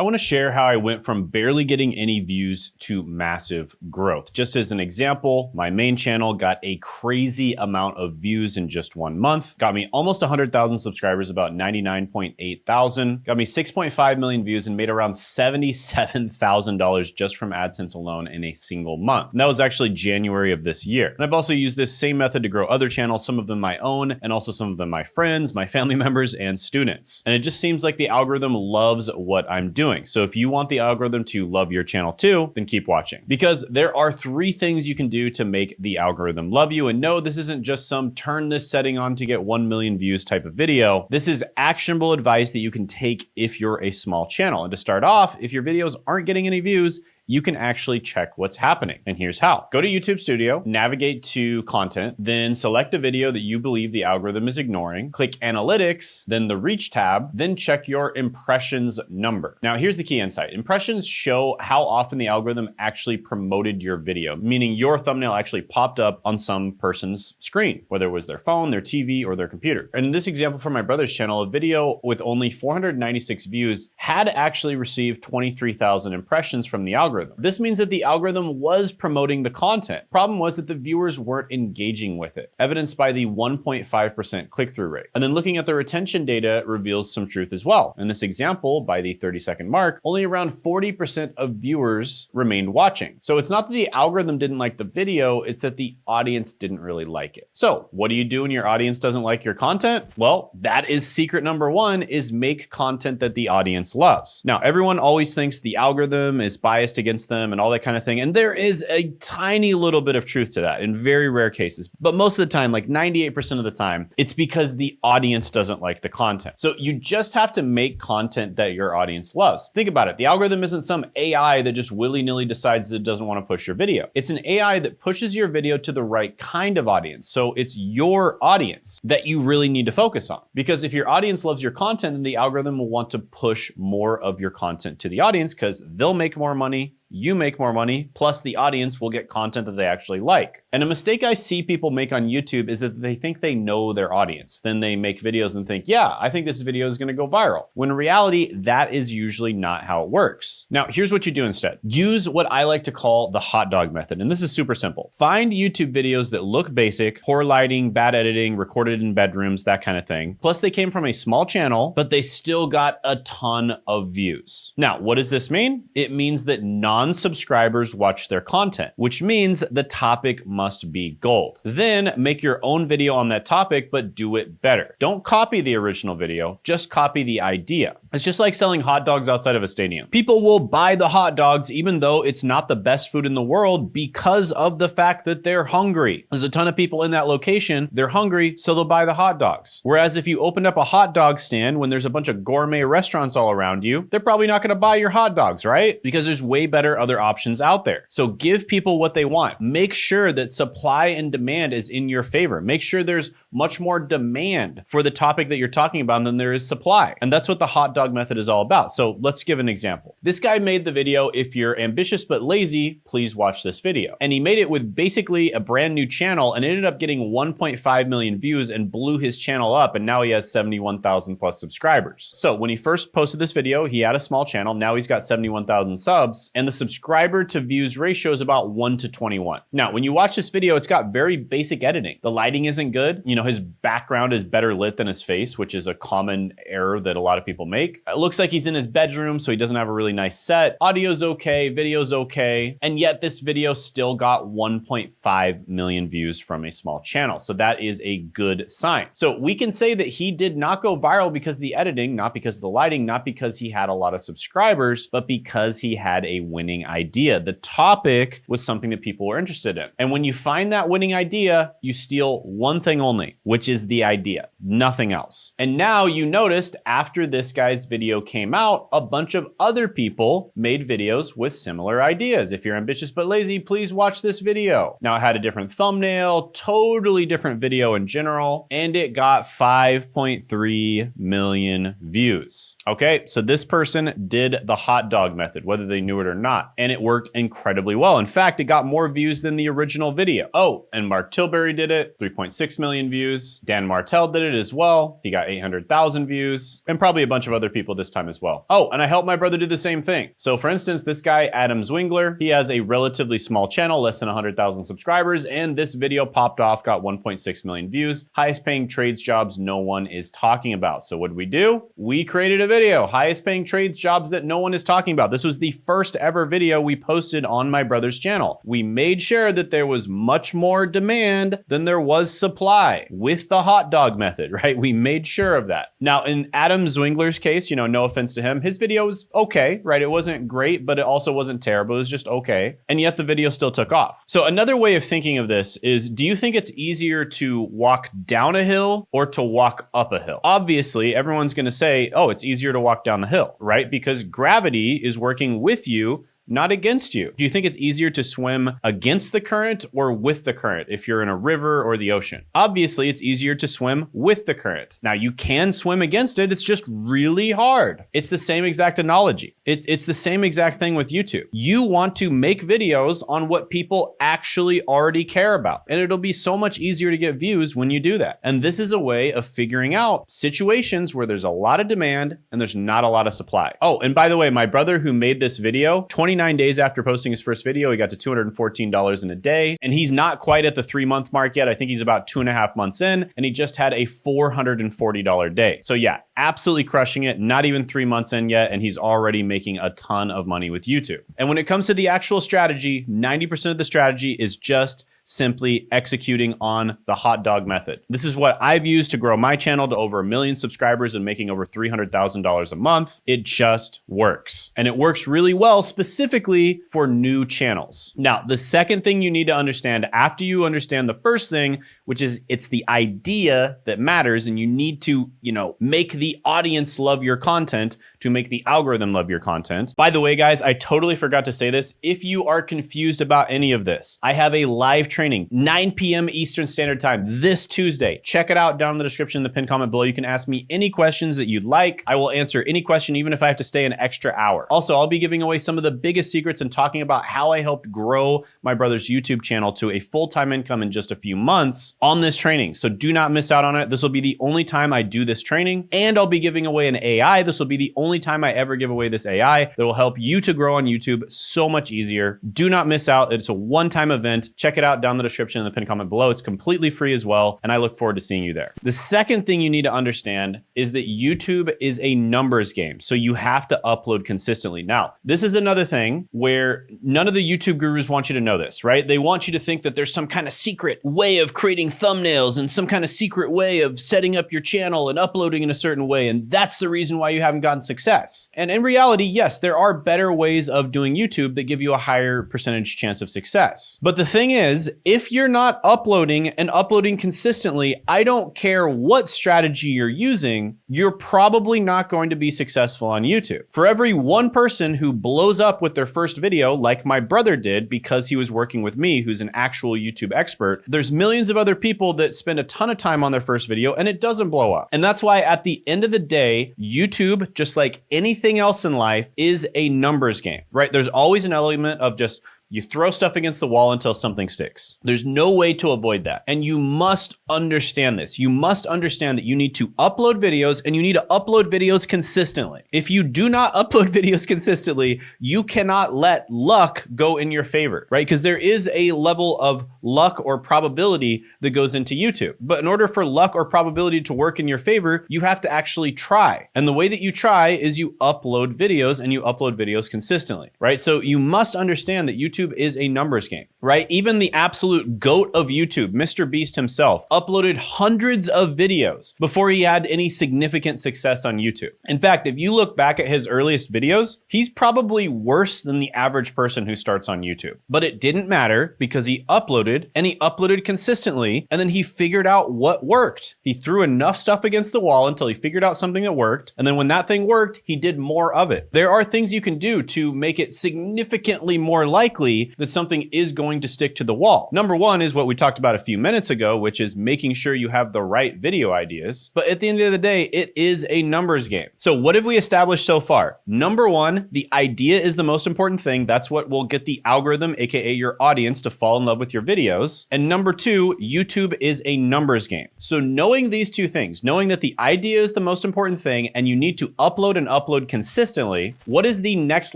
I want to share how I went from barely getting any views to massive growth. Just as an example, my main channel got a crazy amount of views in just 1 month, got me almost 100,000 subscribers, about 99.8 thousand, got me 6.5 million views and made around $77,000 just from AdSense alone in a single month. And that was actually January of this year. And I've also used this same method to grow other channels, some of them my own, and also some of them my friends, my family members, and students. And it just seems like the algorithm loves what I'm doing. So if you want the algorithm to love your channel too, then keep watching. Because there are 3 things you can do to make the algorithm love you. And no, this isn't just some turn this setting on to get 1 million views type of video. This is actionable advice that you can take if you're a small channel. And to start off, if your videos aren't getting any views, you can actually check what's happening. And here's how. Go to YouTube Studio, navigate to content, then select a video that you believe the algorithm is ignoring, click analytics, then the reach tab, then check your impressions number. Now here's the key insight. Impressions show how often the algorithm actually promoted your video, meaning your thumbnail actually popped up on some person's screen, whether it was their phone, their TV, or their computer. And in this example from my brother's channel, a video with only 496 views had actually received 23,000 impressions from the algorithm. This means that the algorithm was promoting the content. Problem was that the viewers weren't engaging with it, evidenced by the 1.5% click-through rate. And then looking at the retention data reveals some truth as well. In this example, by the 30-second mark, only around 40% of viewers remained watching. So it's not that the algorithm didn't like the video, it's that the audience didn't really like it. So what do you do when your audience doesn't like your content? Well, that is secret number 1, is make content that the audience loves. Now, everyone always thinks the algorithm is biased against them and all that kind of thing. And there is a tiny little bit of truth to that in very rare cases. But most of the time, like 98% of the time, it's because the audience doesn't like the content. So you just have to make content that your audience loves. Think about it. The algorithm isn't some AI that just willy-nilly decides that it doesn't want to push your video. It's an AI that pushes your video to the right kind of audience. So it's your audience that you really need to focus on. Because if your audience loves your content, then the algorithm will want to push more of your content to the audience because they'll make more money, you make more money, plus the audience will get content that they actually like. And a mistake I see people make on YouTube is that they think they know their audience. Then they make videos and think, yeah, I think this video is gonna go viral. When in reality, that is usually not how it works. Now, here's what you do instead. Use what I like to call the hot dog method. And this is super simple. Find YouTube videos that look basic, poor lighting, bad editing, recorded in bedrooms, that kind of thing. Plus they came from a small channel, but they still got a ton of views. Now, what does this mean? It means that non-subscribers watch their content, which means the topic must be gold. Then make your own video on that topic, but do it better. Don't copy the original video, just copy the idea. It's just like selling hot dogs outside of a stadium. People will buy the hot dogs even though it's not the best food in the world because of the fact that they're hungry. There's a ton of people in that location, they're hungry, so they'll buy the hot dogs. Whereas if you opened up a hot dog stand when there's a bunch of gourmet restaurants all around you, they're probably not gonna buy your hot dogs, right? Because there's way better other options out there. So give people what they want. Make sure that supply and demand is in your favor. Make sure there's much more demand for the topic that you're talking about than there is supply. And that's what the hot dog method is all about. So let's give an example. This guy made the video, if you're ambitious but lazy, please watch this video. And he made it with basically a brand new channel and ended up getting 1.5 million views and blew his channel up. And now he has 71,000 plus subscribers. So when he first posted this video, he had a small channel. Now he's got 71,000 subs and the subscriber to views ratio is about 1 to 21. Now, when you watch this video, it's got very basic editing. The lighting isn't good. You know, his background is better lit than his face, which is a common error that a lot of people make. It looks like he's in his bedroom, so he doesn't have a really nice set. Audio's okay, video's okay, and yet this video still got 1.5 million views from a small channel. So that is a good sign. So we can say that he did not go viral because of the editing, not because of the lighting, not because he had a lot of subscribers, but because he had a winning idea. The topic was something that people were interested in. And when you find that winning idea, you steal one thing only, which is the idea, nothing else. And now you noticed after this guy's video came out, a bunch of other people made videos with similar ideas. If you're ambitious but lazy, please watch this video. Now it had a different thumbnail, totally different video in general, and it got 5.3 million views. Okay, so this person did the hot dog method, whether they knew it or not. not. And it worked incredibly well. In fact, it got more views than the original video. Oh, and Mark Tilbury did it, 3.6 million views. Dan Martell did it as well. He got 800,000 views, and probably a bunch of other people this time as well. Oh, and I helped my brother do the same thing. So for instance, this guy, Adam Zwingler, he has a relatively small channel, less than 100,000 subscribers, and this video popped off, got 1.6 million views. Highest paying trades jobs no one is talking about. So what did we do? We created a video, highest paying trades jobs that no one is talking about. This was the first ever video we posted on my brother's channel. We made sure that there was much more demand than there was supply with the hot dog method, right? We made sure of that. Now, in Adam Zwingler's case, you know, no offense to him, his video was okay, right? It wasn't great, but it also wasn't terrible. It was just okay. And yet the video still took off. So another way of thinking of this is, do you think it's easier to walk down a hill or to walk up a hill? Obviously, everyone's going to say, oh, it's easier to walk down the hill, right? Because gravity is working with you, not against you. Do you think it's easier to swim against the current or with the current if you're in a river or the ocean? Obviously, it's easier to swim with the current. Now, you can swim against it. It's just really hard. It's the same exact analogy. It's the same exact thing with YouTube. You want to make videos on what people actually already care about, and it'll be so much easier to get views when you do that. And this is a way of figuring out situations where there's a lot of demand and there's not a lot of supply. Oh, and by the way, my brother who made this video, 29 days after posting his first video, he got to $214 in a day. And he's not quite at the 3-month mark yet. I think he's about 2.5 months in, and he just had a $440 day. So yeah, absolutely crushing it. Not even 3 months in yet, and he's already making a ton of money with YouTube. And when it comes to the actual strategy, 90% of the strategy is just simply executing on the hot dog method. This is what I've used to grow my channel to over 1 million subscribers and making over $300,000 a month. It just works. And it works really well, specifically for new channels. Now, the second thing you need to understand after you understand the first thing, which is it's the idea that matters, and you need to, make the audience love your content to make the algorithm love your content. By the way, guys, I totally forgot to say this. If you are confused about any of this, I have a live training, 9 p.m. Eastern Standard Time this Tuesday. Check it out down in the description in the pinned comment below. You can ask me any questions that you'd like. I will answer any question, even if I have to stay an extra hour. Also, I'll be giving away some of the biggest secrets and talking about how I helped grow my brother's YouTube channel to a full-time income in just a few months on this training. So do not miss out on it. This will be the only time I do this training, and I'll be giving away an AI. This will be the only time I ever give away this AI that will help you to grow on YouTube so much easier. Do not miss out. It's a one-time event. Check it out down in the description in the pinned comment below. It's completely free as well, and I look forward to seeing you there. The second thing you need to understand is that YouTube is a numbers game, so you have to upload consistently. Now, this is another thing where none of the YouTube gurus want you to know this, right? They want you to think that there's some kind of secret way of creating thumbnails and some kind of secret way of setting up your channel and uploading in a certain way, and that's the reason why you haven't gotten success. And in reality, yes, there are better ways of doing YouTube that give you a higher percentage chance of success. But the thing is, if you're not uploading and uploading consistently, I don't care what strategy you're using, you're probably not going to be successful on YouTube. For every one person who blows up with their first video, like my brother did because he was working with me, who's an actual YouTube expert, there's millions of other people that spend a ton of time on their first video and it doesn't blow up. And that's why at the end of the day, YouTube, just like anything else in life, is a numbers game, right? There's always an element of just you throw stuff against the wall until something sticks. There's no way to avoid that. And you must understand this. You must understand that you need to upload videos, and you need to upload videos consistently. If you do not upload videos consistently, you cannot let luck go in your favor, right? Because there is a level of luck or probability that goes into YouTube. But in order for luck or probability to work in your favor, you have to actually try. And the way that you try is you upload videos, and you upload videos consistently, right? So you must understand that YouTube is a numbers game, right? Even the absolute GOAT of YouTube, Mr. Beast himself, uploaded hundreds of videos before he had any significant success on YouTube. In fact, if you look back at his earliest videos, he's probably worse than the average person who starts on YouTube. But it didn't matter because he uploaded, and he uploaded consistently, and then he figured out what worked. He threw enough stuff against the wall until he figured out something that worked, and then when that thing worked, he did more of it. There are things you can do to make it significantly more likely that something is going going to stick to the wall? Number one is what we talked about a few minutes ago, which is making sure you have the right video ideas. But at the end of the day, it is a numbers game. So what have we established so far? Number one, the idea is the most important thing. That's what will get the algorithm, aka your audience, to fall in love with your videos. And number two, YouTube is a numbers game. So knowing these two things, knowing that the idea is the most important thing and you need to upload and upload consistently, what is the next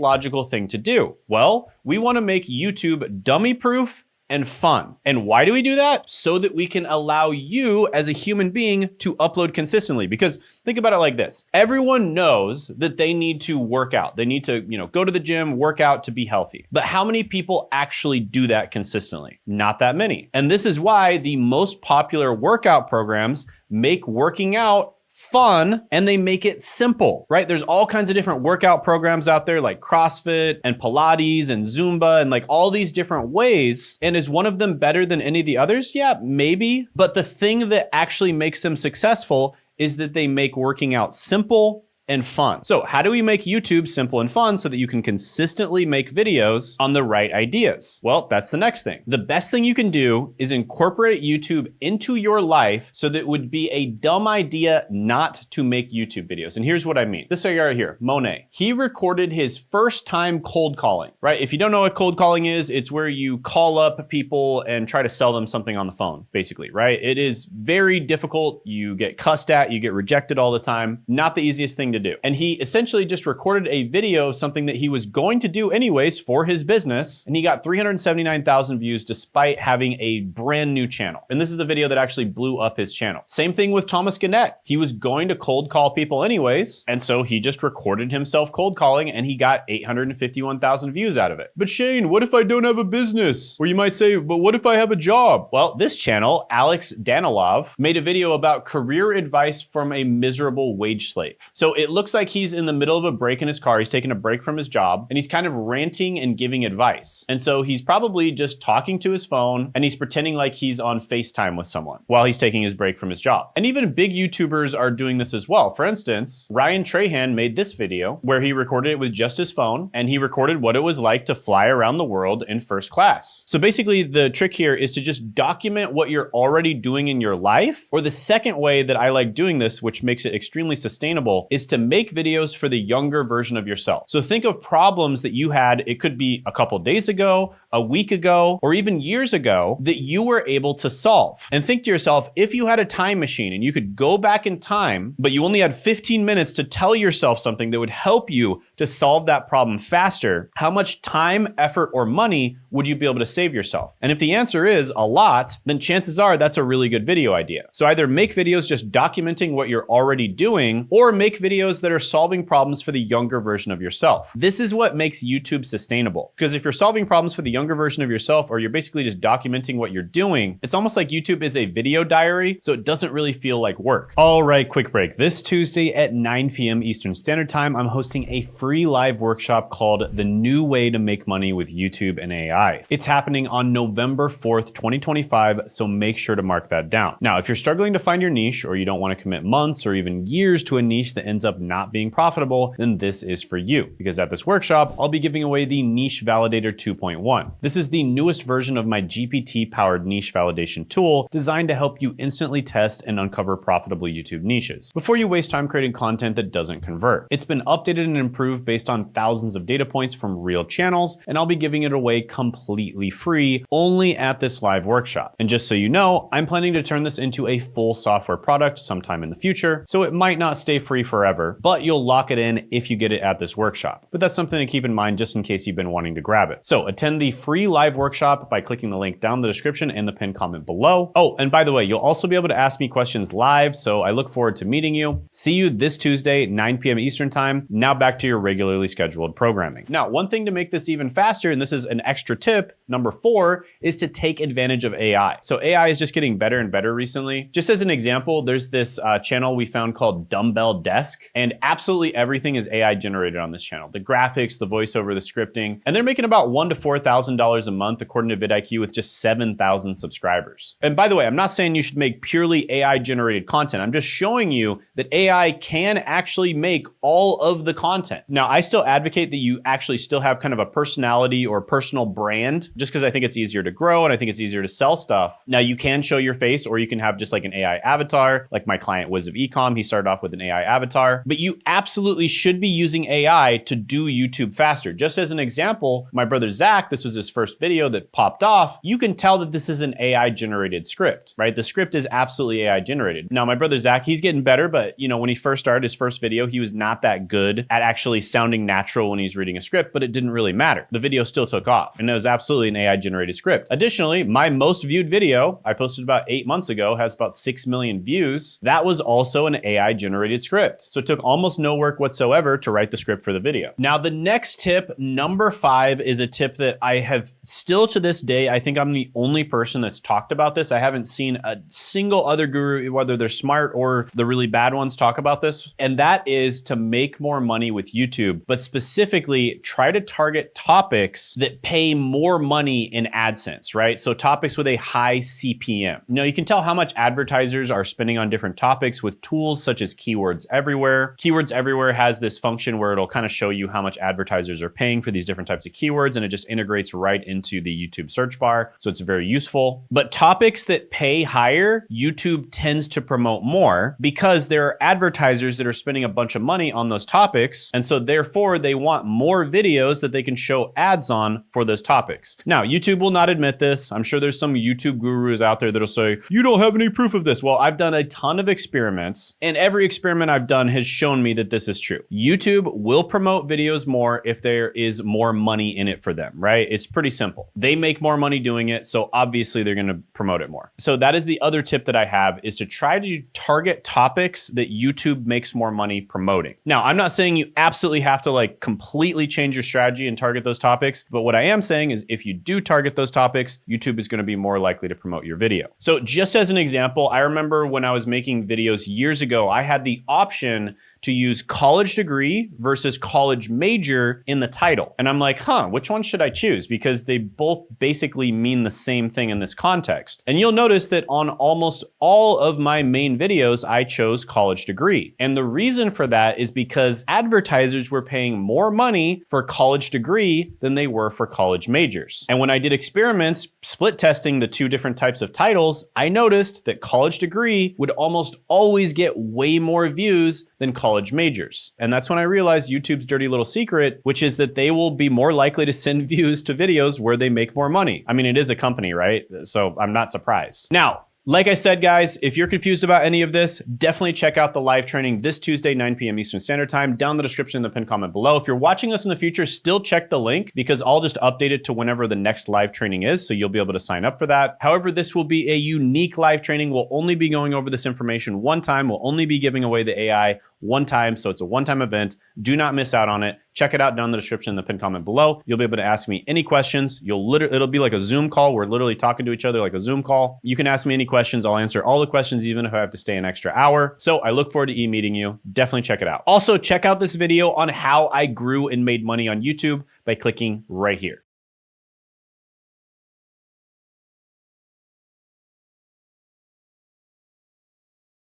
logical thing to do? Well, we want to make YouTube dummy proof and fun. And why do we do that? So that we can allow you as a human being to upload consistently. Because think about it like this. Everyone knows that they need to work out. They need to, go to the gym, work out to be healthy. But how many people actually do that consistently? Not that many. And this is why the most popular workout programs make working out fun and they make it simple, right? There's all kinds of different workout programs out there like CrossFit and Pilates and Zumba and like all these different ways. And is one of them better than any of the others? Yeah, maybe. But the thing that actually makes them successful is that they make working out simple and fun. So how do we make YouTube simple and fun so that you can consistently make videos on the right ideas? Well, that's the next thing. The best thing you can do is incorporate YouTube into your life so that it would be a dumb idea not to make YouTube videos. And here's what I mean. This guy right here, Monet, he recorded his first time cold calling, right? If you don't know what cold calling is, it's where you call up people and try to sell them something on the phone, basically, right? It is very difficult. You get cussed at, you get rejected all the time. Not the easiest thing to do. And he essentially just recorded a video of something that he was going to do anyways for his business. And he got 379,000 views despite having a brand new channel. And this is the video that actually blew up his channel. Same thing with Thomas Gannett. He was going to cold call people anyways. And so he just recorded himself cold calling and he got 851,000 views out of it. But Shane, what if I don't have a business? Or you might say, but what if I have a job? Well, this channel, Alex Danilov, made a video about career advice from a miserable wage slave. So it looks like he's in the middle of a break in his car. He's taking a break from his job and he's kind of ranting and giving advice. And so he's probably just talking to his phone and he's pretending like he's on FaceTime with someone while he's taking his break from his job. And even big YouTubers are doing this as well. For instance, Ryan Trahan made this video where he recorded it with just his phone and he recorded what it was like to fly around the world in first class. So basically the trick here is to just document what you're already doing in your life. Or the second way that I like doing this, which makes it extremely sustainable, is to make videos for the younger version of yourself. So think of problems that you had. It could be a couple days ago, a week ago, or even years ago that you were able to solve. And think to yourself, if you had a time machine and you could go back in time, but you only had 15 minutes to tell yourself something that would help you to solve that problem faster, how much time, effort, or money would you be able to save yourself? And if the answer is a lot, then chances are that's a really good video idea. So either make videos just documenting what you're already doing, or make videos that are solving problems for the younger version of yourself. This is what makes YouTube sustainable. Because if you're solving problems for the younger version of yourself, or you're basically just documenting what you're doing, it's almost like YouTube is a video diary, so it doesn't really feel like work. All right, quick break. This Tuesday at 9 p.m. Eastern Standard Time, I'm hosting a free live workshop called The New Way to Make Money with YouTube and AI. It's happening on November 4th, 2025, so make sure to mark that down. Now, if you're struggling to find your niche, or you don't want to commit months or even years to a niche that ends up not being profitable, then this is for you. Because at this workshop, I'll be giving away the Niche Validator 2.1. This is the newest version of my GPT-powered niche validation tool designed to help you instantly test and uncover profitable YouTube niches before you waste time creating content that doesn't convert. It's been updated and improved based on thousands of data points from real channels, and I'll be giving it away completely free only at this live workshop. And just so you know, I'm planning to turn this into a full software product sometime in the future, so it might not stay free forever, but you'll lock it in if you get it at this workshop. But that's something to keep in mind just in case you've been wanting to grab it. So attend the free live workshop by clicking the link down in the description and the pinned comment below. Oh, and by the way, you'll also be able to ask me questions live, so I look forward to meeting you. See you this Tuesday, 9 p.m. Eastern Time. Now back to your regularly scheduled programming. Now, one thing to make this even faster, and this is an extra tip, number 4, is to take advantage of AI. So AI is just getting better and better recently. Just as an example, there's this channel we found called Dumbbell Desk, And absolutely everything is AI generated on this channel. The graphics, the voiceover, the scripting, and they're making about $1,000 to $4,000 a month according to vidIQ with just 7,000 subscribers. And by the way, I'm not saying you should make purely AI generated content. I'm just showing you that AI can actually make all of the content. Now, I still advocate that you actually still have kind of a personality or personal brand, just because I think it's easier to grow and I think it's easier to sell stuff. Now, you can show your face or you can have just like an AI avatar, like my client Wiz of Ecom. He started off with an AI avatar, but you absolutely should be using AI to do YouTube faster. Just as an example, my brother Zach, this was his first video that popped off. You can tell that this is an AI generated script, right? The script is absolutely AI generated. Now, my brother Zach, he's getting better, but when he first started his first video, he was not that good at actually sounding natural when he's reading a script, but it didn't really matter. The video still took off and it was absolutely an AI generated script. Additionally, my most viewed video I posted about 8 months ago has about 6 million views. That was also an AI generated script. So it took almost no work whatsoever to write the script for the video. Now, the next tip, number 5, is a tip that I have still to this day, I think I'm the only person that's talked about this. I haven't seen a single other guru, whether they're smart or the really bad ones, talk about this. And that is to make more money with YouTube, but specifically try to target topics that pay more money in AdSense, right? So topics with a high CPM. Now, you can tell how much advertisers are spending on different topics with tools such as Keywords Everywhere. Keywords Everywhere has this function where it'll kind of show you how much advertisers are paying for these different types of keywords, and it just integrates right into the YouTube search bar. So it's very useful. But topics that pay higher, YouTube tends to promote more because there are advertisers that are spending a bunch of money on those topics. And so therefore they want more videos that they can show ads on for those topics. Now, YouTube will not admit this. I'm sure there's some YouTube gurus out there that'll say, you don't have any proof of this. Well, I've done a ton of experiments, and every experiment I've done has shown me that this is true. YouTube will promote videos more if there is more money in it for them, right? It's pretty simple. They make more money doing it, so obviously they're gonna promote it more. So that is the other tip that I have, is to try to target topics that YouTube makes more money promoting. Now, I'm not saying you absolutely have to like completely change your strategy and target those topics, but what I am saying is if you do target those topics, YouTube is gonna be more likely to promote your video. So just as an example, I remember when I was making videos years ago, I had the option to use college degree versus college major in the title. And I'm like, which one should I choose? Because they both basically mean the same thing in this context. And you'll notice that on almost all of my main videos, I chose college degree. And the reason for that is because advertisers were paying more money for college degree than they were for college majors. And when I did experiments split testing the two different types of titles, I noticed that college degree would almost always get way more views than college majors. And that's when I realized YouTube's dirty little secret, which is that they will be more likely to send views to videos where they make more money. I mean, it is a company, right? So I'm not surprised. Now, like I said, guys, if you're confused about any of this, definitely check out the live training this Tuesday, 9 p.m. Eastern Standard Time, down in the description in the pinned comment below. If you're watching us in the future, still check the link because I'll just update it to whenever the next live training is, so you'll be able to sign up for that. However, this will be a unique live training. We'll only be going over this information one time. We'll only be giving away the AI one time, so it's a one-time event. Do not miss out on it. Check it out down in the description in the pinned comment below. You'll be able to ask me any questions. It'll be like a Zoom call. We're literally talking to each other like a Zoom call. You can ask me any questions. I'll answer all the questions, even if I have to stay an extra hour. So I look forward to e-meeting you. Definitely check it out. Also, check out this video on how I grew and made money on YouTube by clicking right here.